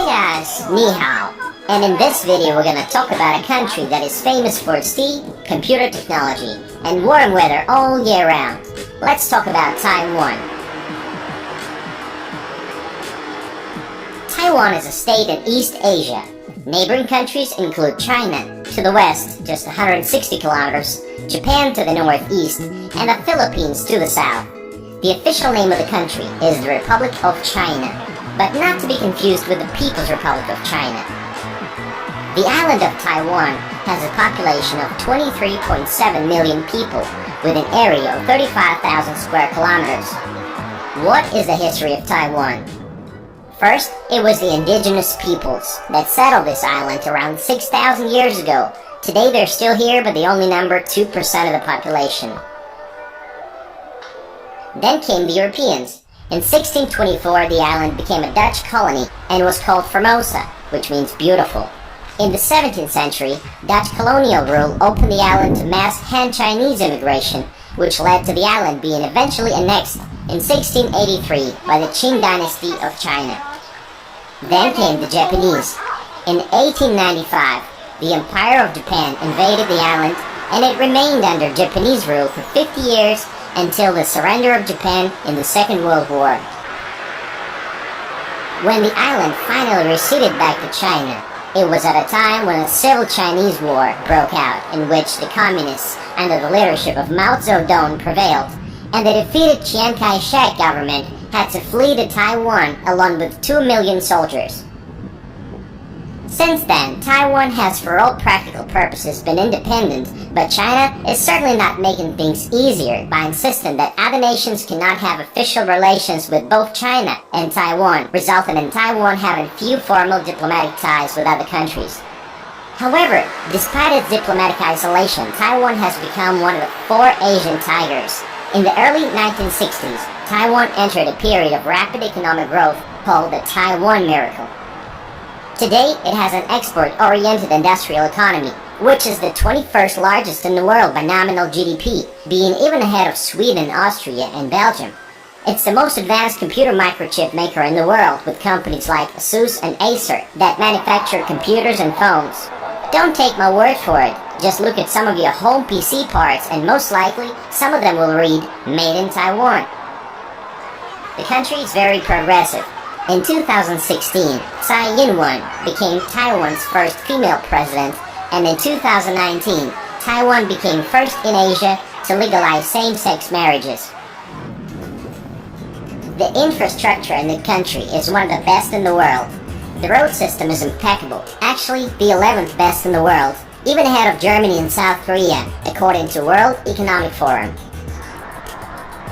guys, ni hao, and in this video we're gonna talk about a country that is famous for its tea, computer technology, and warm weather all year round. Let's talk about Taiwan. Taiwan is a state in East Asia. Neighboring countries include China to the west, just 160 kilometers, Japan to the northeast, and the Philippines to the south. The official name of the country is the Republic of China, but not to be confused with the People's Republic of China. The island of Taiwan has a population of 23.7 million people with an area of 35,000 square kilometers. What is the history of Taiwan? First, it was the indigenous peoples that settled this island around 6,000 years ago. Today they're still here, but they only number 2% of the population. Then came the Europeans. In 1624, the island became a Dutch colony and was called Formosa, which means beautiful. In the 17th century, Dutch colonial rule opened the island to mass Han Chinese immigration, which led to the island being eventually annexed in 1683 by the Qing dynasty of China. Then came the Japanese. In 1895, the Empire of Japan invaded the island, and it remained under Japanese rule for 50 years until the surrender of Japan in the Second World War. When the island finally receded back to China, it was at a time when a civil Chinese war broke out, in which the communists under the leadership of Mao Zedong prevailed, and the defeated Chiang Kai-shek government had to flee to Taiwan along with 2 million soldiers. Since then, Taiwan has for all practical purposes been independent, but China is certainly not making things easier by insisting that other nations cannot have official relations with both China and Taiwan, resulting in Taiwan having few formal diplomatic ties with other countries. However, despite its diplomatic isolation, Taiwan has become one of the 4 Asian tigers. In the early 1960s, Taiwan entered a period of rapid economic growth called the Taiwan Miracle. Today, it has an export-oriented industrial economy, which is the 21st largest in the world by nominal GDP, being even ahead of Sweden, Austria, and Belgium. It's the most advanced computer microchip maker in the world, with companies like ASUS and Acer that manufacture computers and phones. Don't take my word for it. Just look at some of your home PC parts, and most likely, some of them will read, Made in Taiwan. The country is very progressive. In 2016, Tsai Ing-wen became Taiwan's first female president, and in 2019, Taiwan became first in Asia to legalize same-sex marriages. The infrastructure in the country is one of the best in the world. The road system is impeccable, actually the 11th best in the world, even ahead of Germany and South Korea, according to World Economic Forum.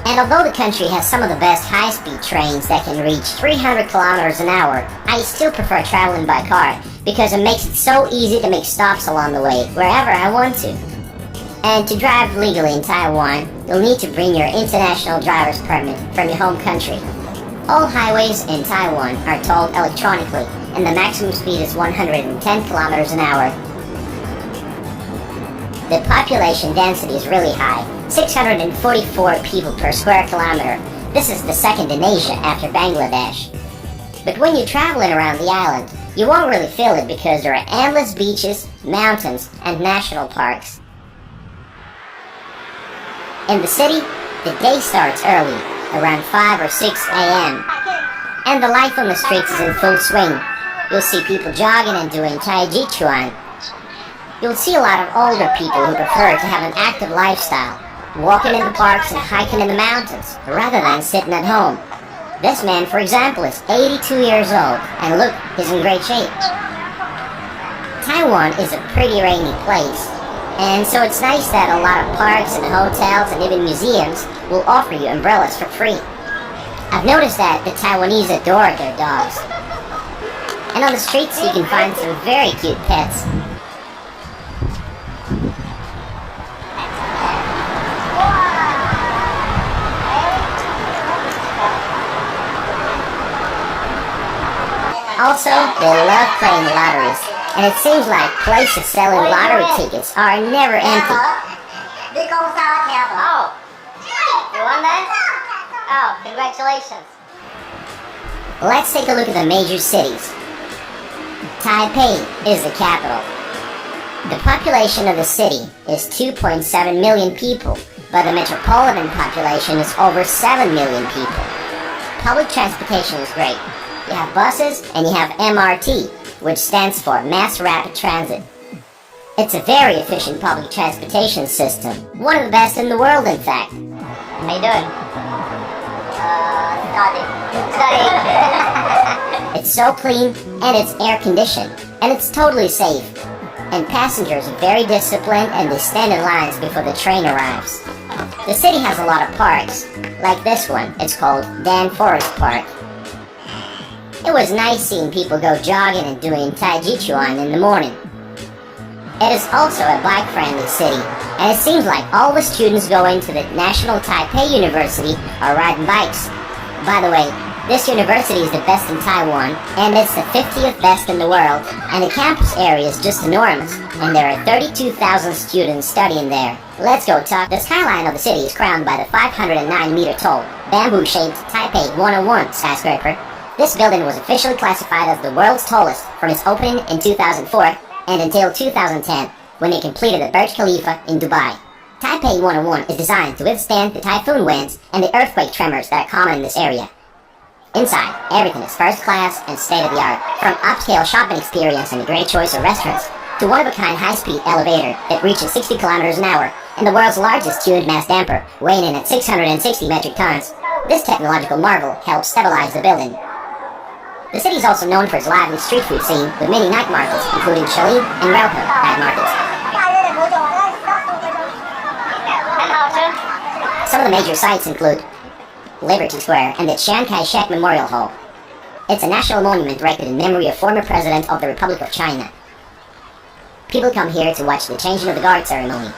And although the country has some of the best high-speed trains that can reach 300 kilometers an hour, I still prefer traveling by car because it makes it so easy to make stops along the way, wherever I want to. And to drive legally in Taiwan, you'll need to bring your international driver's permit from your home country. All highways in Taiwan are tolled electronically, and the maximum speed is 110 kilometers an hour. The population density is really high, 644 people per square kilometer. This is the second in Asia after Bangladesh. But when you're traveling around the island, you won't really feel it because there are endless beaches, mountains, and national parks. In the city, the day starts early, around 5 or 6 a.m., and the life on the streets is in full swing. You'll see people jogging and doing Tai Chi Chuan. You'll see a lot of older people who prefer to have an active lifestyle, walking in the parks and hiking in the mountains, rather than sitting at home. This man, for example, is 82 years old, and look, he's in great shape. Taiwan is a pretty rainy place, and so it's nice that a lot of parks and hotels and even museums will offer you umbrellas for free. I've noticed that the Taiwanese adore their dogs. And on the streets you can find some very cute pets. Also, they love playing lotteries, and it seems like places selling lottery tickets are never empty. Oh, you won that? Oh, congratulations. Let's take a look at the major cities. Taipei is the capital. The population of the city is 2.7 million people, but the metropolitan population is over 7 million people. Public transportation is great. You have buses and you have MRT, which stands for Mass Rapid Transit. It's a very efficient public transportation system, one of the best in the world, in fact. How you doing? Studying. It's so clean, and it's air-conditioned, and it's totally safe. And passengers are very disciplined, and they stand in lines before the train arrives. The city has a lot of parks, like this one. It's called Dan Forest Park. It was nice seeing people go jogging and doing Tai Chi Chuan in the morning. It is also a bike-friendly city, and it seems like all the students going to the National Taipei University are riding bikes. By the way, this university is the best in Taiwan, and it's the 50th best in the world, and the campus area is just enormous, and there are 32,000 students studying there. Let's go talk. The skyline of the city is crowned by the 509-meter-tall, bamboo-shaped Taipei 101 skyscraper. This building was officially classified as the world's tallest from its opening in 2004 and until 2010, when it completed the Burj Khalifa in Dubai. Taipei 101 is designed to withstand the typhoon winds and the earthquake tremors that are common in this area. Inside, everything is first class and state-of-the-art, from upscale shopping experience and a great choice of restaurants, to one-of-a-kind high-speed elevator that reaches 60 kilometers an hour, and the world's largest tuned mass damper, weighing in at 660 metric tons. This technological marvel helps stabilize the building. The city is also known for its lively street food scene with many night markets, including Shalin and Raupo night markets. Some of the major sites include Liberty Square and the Chiang Kai-shek Memorial Hall. It's a national monument erected in memory of former President of the Republic of China. People come here to watch the changing of the guard ceremony.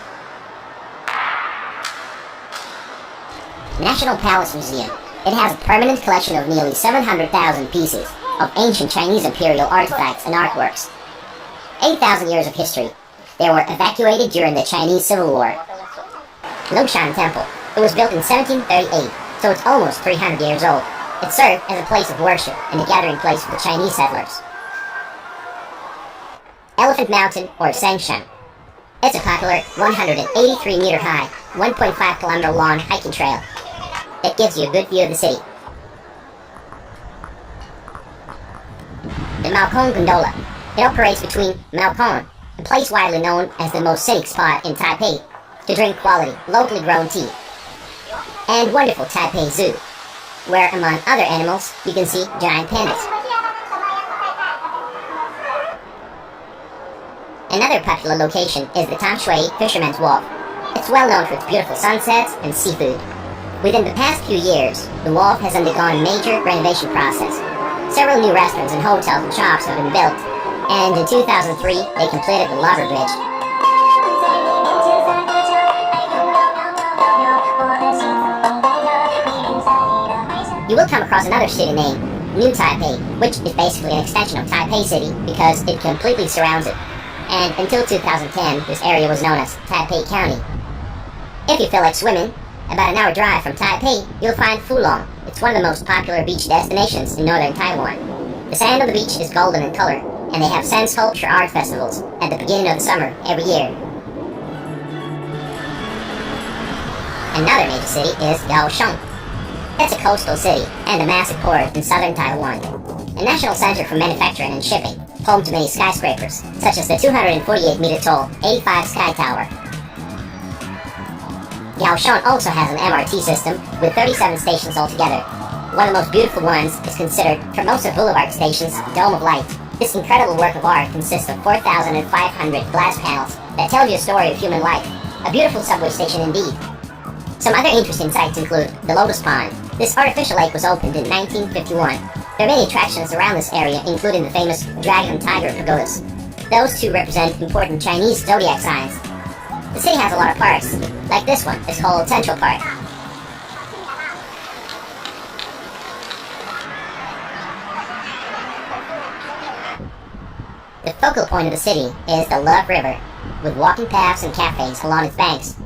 National Palace Museum. It has a permanent collection of nearly 700,000 pieces of ancient Chinese imperial artifacts and artworks. 8,000 years of history. They were evacuated during the Chinese Civil War. Longshan Temple. It was built in 1738, so it's almost 300 years old. It served as a place of worship and a gathering place for the Chinese settlers. Elephant Mountain, or Sangshan. It's a popular 183-meter-high, 1.5-kilometer long hiking trail. It gives you a good view of the city. The Maokong Gondola. It operates between Maokong, a place widely known as the most scenic spot in Taipei, to drink quality, locally grown tea, and wonderful Taipei Zoo, where, among other animals, you can see giant pandas. Another popular location is the Tangshui Fisherman's Wharf. It's well known for its beautiful sunsets and seafood. Within the past few years, the wharf has undergone a major renovation process. Several new restaurants and hotels and shops have been built, and in 2003, they completed the Lava Bridge. You will come across another city named New Taipei, which is basically an extension of Taipei City because it completely surrounds it. And until 2010, this area was known as Taipei County. If you feel like swimming, about an hour drive from Taipei, you'll find Fulong. It's one of the most popular beach destinations in northern Taiwan. The sand on the beach is golden in color, and they have sand sculpture art festivals at the beginning of the summer every year. Another major city is Kaohsiung. It's a coastal city and a massive port in southern Taiwan. A national center for manufacturing and shipping, home to many skyscrapers, such as the 248-meter-tall 85 Sky Tower. Kaohsiung also has an MRT system with 37 stations altogether. One of the most beautiful ones is considered Formosa Boulevard Station's Dome of Light. This incredible work of art consists of 4,500 glass panels that tell you a story of human life. A beautiful subway station indeed. Some other interesting sites include the Lotus Pond. This artificial lake was opened in 1951. There are many attractions around this area, including the famous Dragon Tiger Pagodas. Those two represent important Chinese zodiac signs. The city has a lot of parks, like this one. It's called Central Park. The focal point of the city is the Love River, with walking paths and cafes along its banks.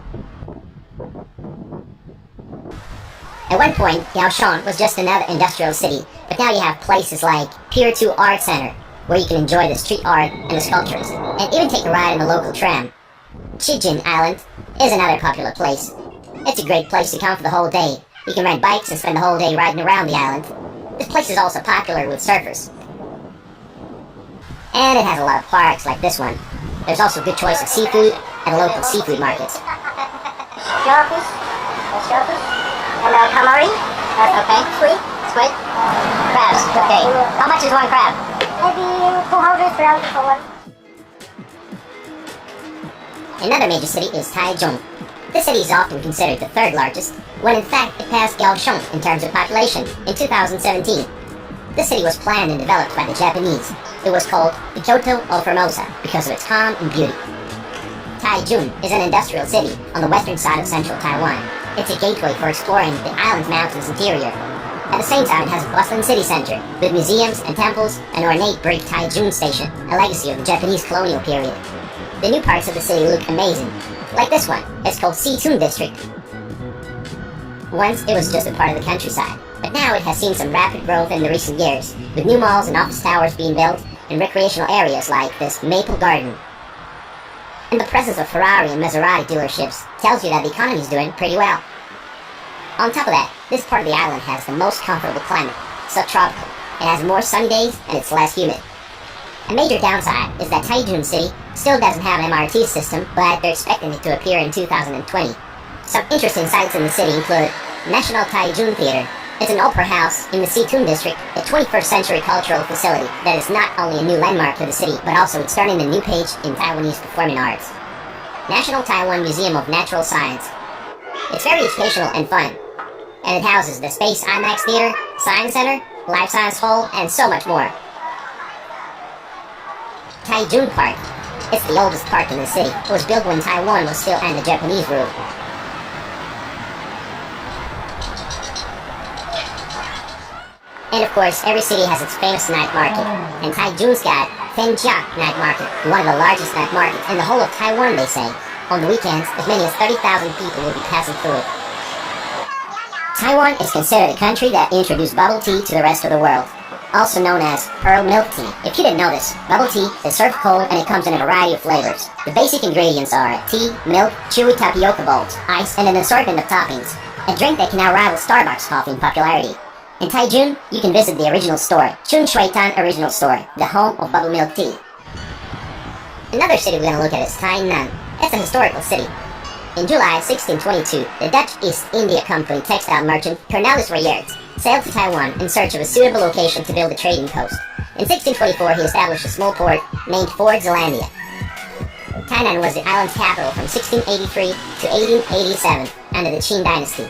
At one point, Kaohsiung was just another industrial city, but now you have places like Pier 2 Art Center, where you can enjoy the street art and the sculptures, and even take a ride in the local tram. Chijin Island is another popular place. It's a great place to come for the whole day. You can rent bikes and spend the whole day riding around the island. This place is also popular with surfers. And it has a lot of parks like this one. There's also a good choice of seafood at the local seafood markets. Shellfish, and calamari. Okay. Squid. Crabs. Okay. How much is one crab? Maybe 200 grams for one. Another major city is Taichung. This city is often considered the third largest, when in fact it passed Kaohsiung in terms of population in 2017. This city was planned and developed by the Japanese. It was called the Kyoto of Formosa because of its calm and beauty. Taichung is an industrial city on the western side of central Taiwan. It's a gateway for exploring the island's mountains interior. At the same time, it has a bustling city center with museums and temples, an ornate brick Taichung station, a legacy of the Japanese colonial period. The new parts of the city look amazing. Like this one, it's called Situng District. Once it was just a part of the countryside, but now it has seen some rapid growth in the recent years, with new malls and office towers being built, and recreational areas like this Maple Garden. And the presence of Ferrari and Maserati dealerships tells you that the economy is doing pretty well. On top of that, this part of the island has the most comfortable climate, subtropical. It has more sunny days and it's less humid. A major downside is that Taichung City still doesn't have an MRT system, but they're expecting it to appear in 2020. Some interesting sites in the city include National Taichung Theater. It's an opera house in the Situng District, a 21st century cultural facility that is not only a new landmark for the city, but also it's starting a new page in Taiwanese performing arts. National Taiwan Museum of Natural Science. It's very educational and fun, and it houses the Space IMAX Theater, Science Center, Life Science Hall, and so much more. Taichung Park. It's the oldest park in the city. It was built when Taiwan was still under Japanese rule. And of course, every city has its famous night market, and Taichung's got Fengjia Night Market, one of the largest night markets in the whole of Taiwan, they say. On the weekends, as many as 30,000 people will be passing through it. Taiwan is considered a country that introduced bubble tea to the rest of the world, also known as pearl milk tea. If you didn't know this, bubble tea is served cold and it comes in a variety of flavors. The basic ingredients are tea, milk, chewy tapioca balls, ice, and an assortment of toppings. A drink that can now rival Starbucks coffee in popularity. In Taichung, you can visit the original store, Chun Shui Tan Original Store, the home of bubble milk tea. Another city we're going to look at is Tainan. It's a historical city. In July 1622, the Dutch East India Company textile merchant Cornelis Royeerts sailed to Taiwan in search of a suitable location to build a trading post. In 1624, he established a small port named Fort Zeelandia. Tainan was the island's capital from 1683 to 1887 under the Qing dynasty.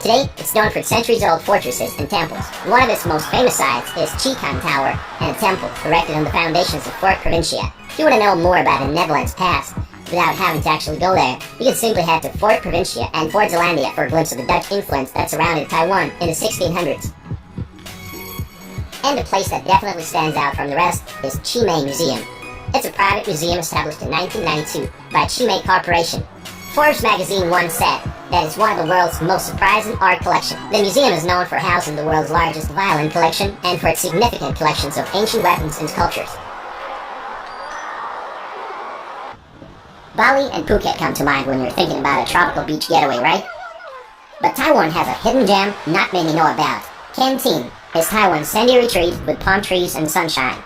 Today, it's known for its centuries-old fortresses and temples. One of its most famous sites is Chikan Tower, and a temple erected on the foundations of Fort Provincia. If you want to know more about the Netherlands' past, without having to actually go there, you can simply head to Fort Provincia and Fort Zeelandia for a glimpse of the Dutch influence that surrounded Taiwan in the 1600s. And a place that definitely stands out from the rest is Chimay Museum. It's a private museum established in 1992 by Chimay Corporation. Forbes magazine once said that it's one of the world's most surprising art collections. The museum is known for housing the world's largest violin collection and for its significant collections of ancient weapons and sculptures. Bali and Phuket come to mind when you're thinking about a tropical beach getaway, right? But Taiwan has a hidden gem not many know about. Ken Tin is Taiwan's sandy retreat with palm trees and sunshine.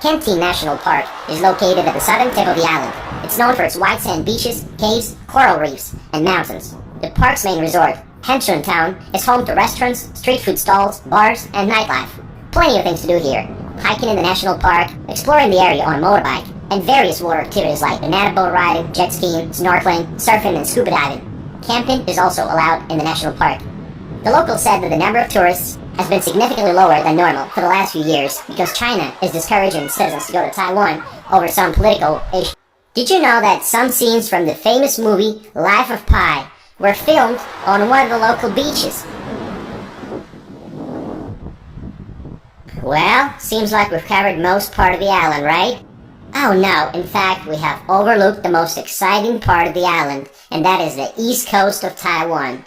Ken Tin National Park is located at the southern tip of the island. It's known for its white sand beaches, caves, coral reefs, and mountains. The park's main resort, Henshun Town, is home to restaurants, street food stalls, bars, and nightlife. Plenty of things to do here. Hiking in the national park, exploring the area on a motorbike, and various water activities like banana boat riding, jet skiing, snorkeling, surfing, and scuba diving. Camping is also allowed in the national park. The locals said that the number of tourists has been significantly lower than normal for the last few years because China is discouraging citizens to go to Taiwan over some political issues. Did you know that some scenes from the famous movie Life of Pi were filmed on one of the local beaches? Well, seems like we've covered most part of the island, right? Oh no, in fact, we have overlooked the most exciting part of the island, and that is the east coast of Taiwan.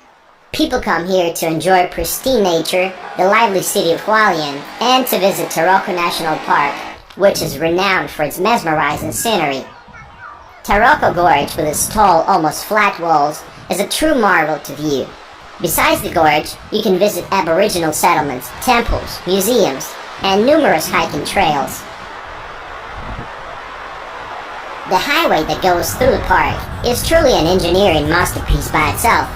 People come here to enjoy pristine nature, the lively city of Hualien, and to visit Taroko National Park. which is renowned for its mesmerizing scenery. Taroko Gorge, with its tall, almost flat walls, is a true marvel to view. Besides the gorge, you can visit Aboriginal settlements, temples, museums, and numerous hiking trails. The highway that goes through the park is truly an engineering masterpiece by itself.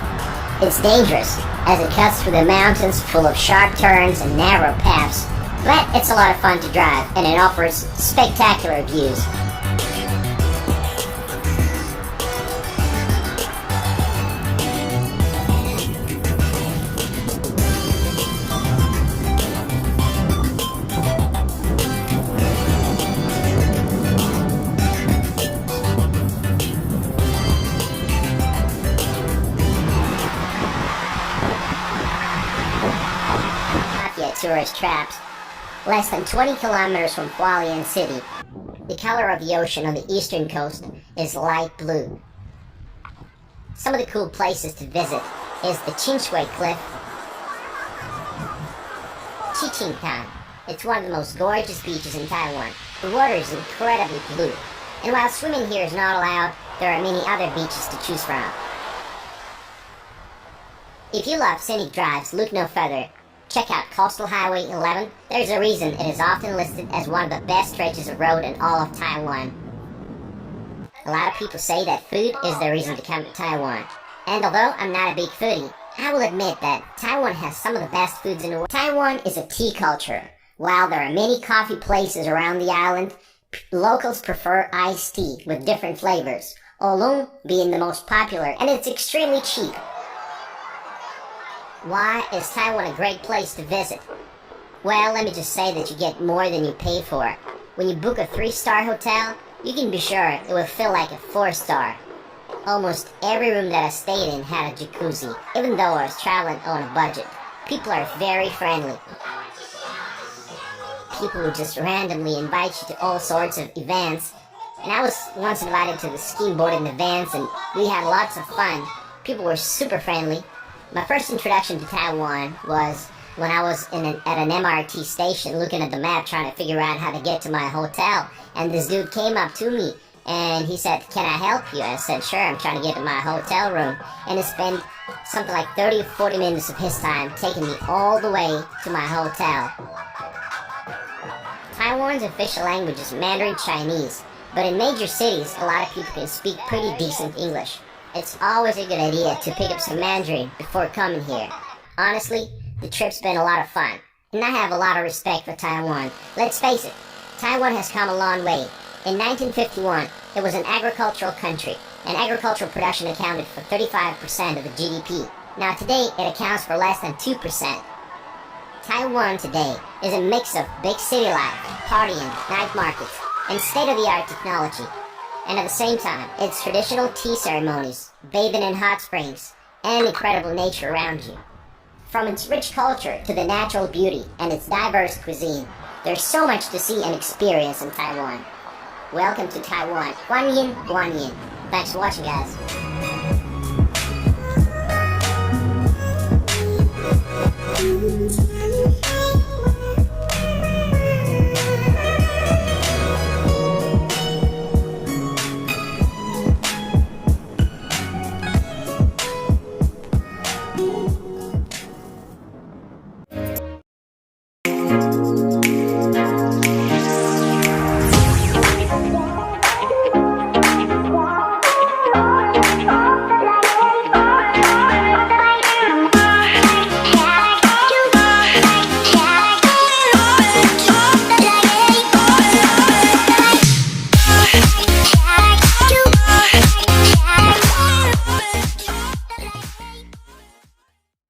It's dangerous, as it cuts through the mountains full of sharp turns and narrow paths, but it's a lot of fun to drive, and it offers spectacular views. Tourist traps. Less than 20 kilometers from Hualien City. The color of the ocean on the eastern coast is light blue. Some of the cool places to visit is the Chinshui Cliff, Chichingtan. It's one of the most gorgeous beaches in Taiwan. The water is incredibly blue, and while swimming here is not allowed, there are many other beaches to choose from. If you love scenic drives, look no further. Check out Coastal Highway 11. There's a reason it is often listed as one of the best stretches of road in all of Taiwan. A lot of people say that food is the reason to come to Taiwan. And although I'm not a big foodie, I will admit that Taiwan has some of the best foods in the world. Taiwan is a tea culture. While there are many coffee places around the island, locals prefer iced tea with different flavors, oolong being the most popular, and it's extremely cheap. Why is Taiwan a great place to visit? Well, let me just say that you get more than you pay for. When you book a 3-star hotel, you can be sure it will feel like a 4-star. Almost every room that I stayed in had a jacuzzi, even though I was traveling on a budget. People are very friendly. People will just randomly invite you to all sorts of events. And I was once invited to the skimboarding events, and we had lots of fun. People were super friendly. My first introduction to Taiwan was when I was at an MRT station looking at the map trying to figure out how to get to my hotel. And this dude came up to me and he said, "Can I help you?" I said, "Sure, I'm trying to get to my hotel room." And he spent something like 30 or 40 minutes of his time taking me all the way to my hotel. Taiwan's official language is Mandarin Chinese, but in major cities, a lot of people can speak pretty decent English. It's always a good idea to pick up some Mandarin before coming here. Honestly, the trip's been a lot of fun, and I have a lot of respect for Taiwan. Let's face it, Taiwan has come a long way. In 1951, it was an agricultural country, and agricultural production accounted for 35% of the GDP. Now today, it accounts for less than 2%. Taiwan today is a mix of big city life, partying, night markets, and state-of-the-art technology. And at the same time, its traditional tea ceremonies, bathing in hot springs, and incredible nature around you. From its rich culture to the natural beauty and its diverse cuisine, there's so much to see and experience in Taiwan. Welcome to Taiwan. Guanyin, Guanyin. Thanks for watching, guys.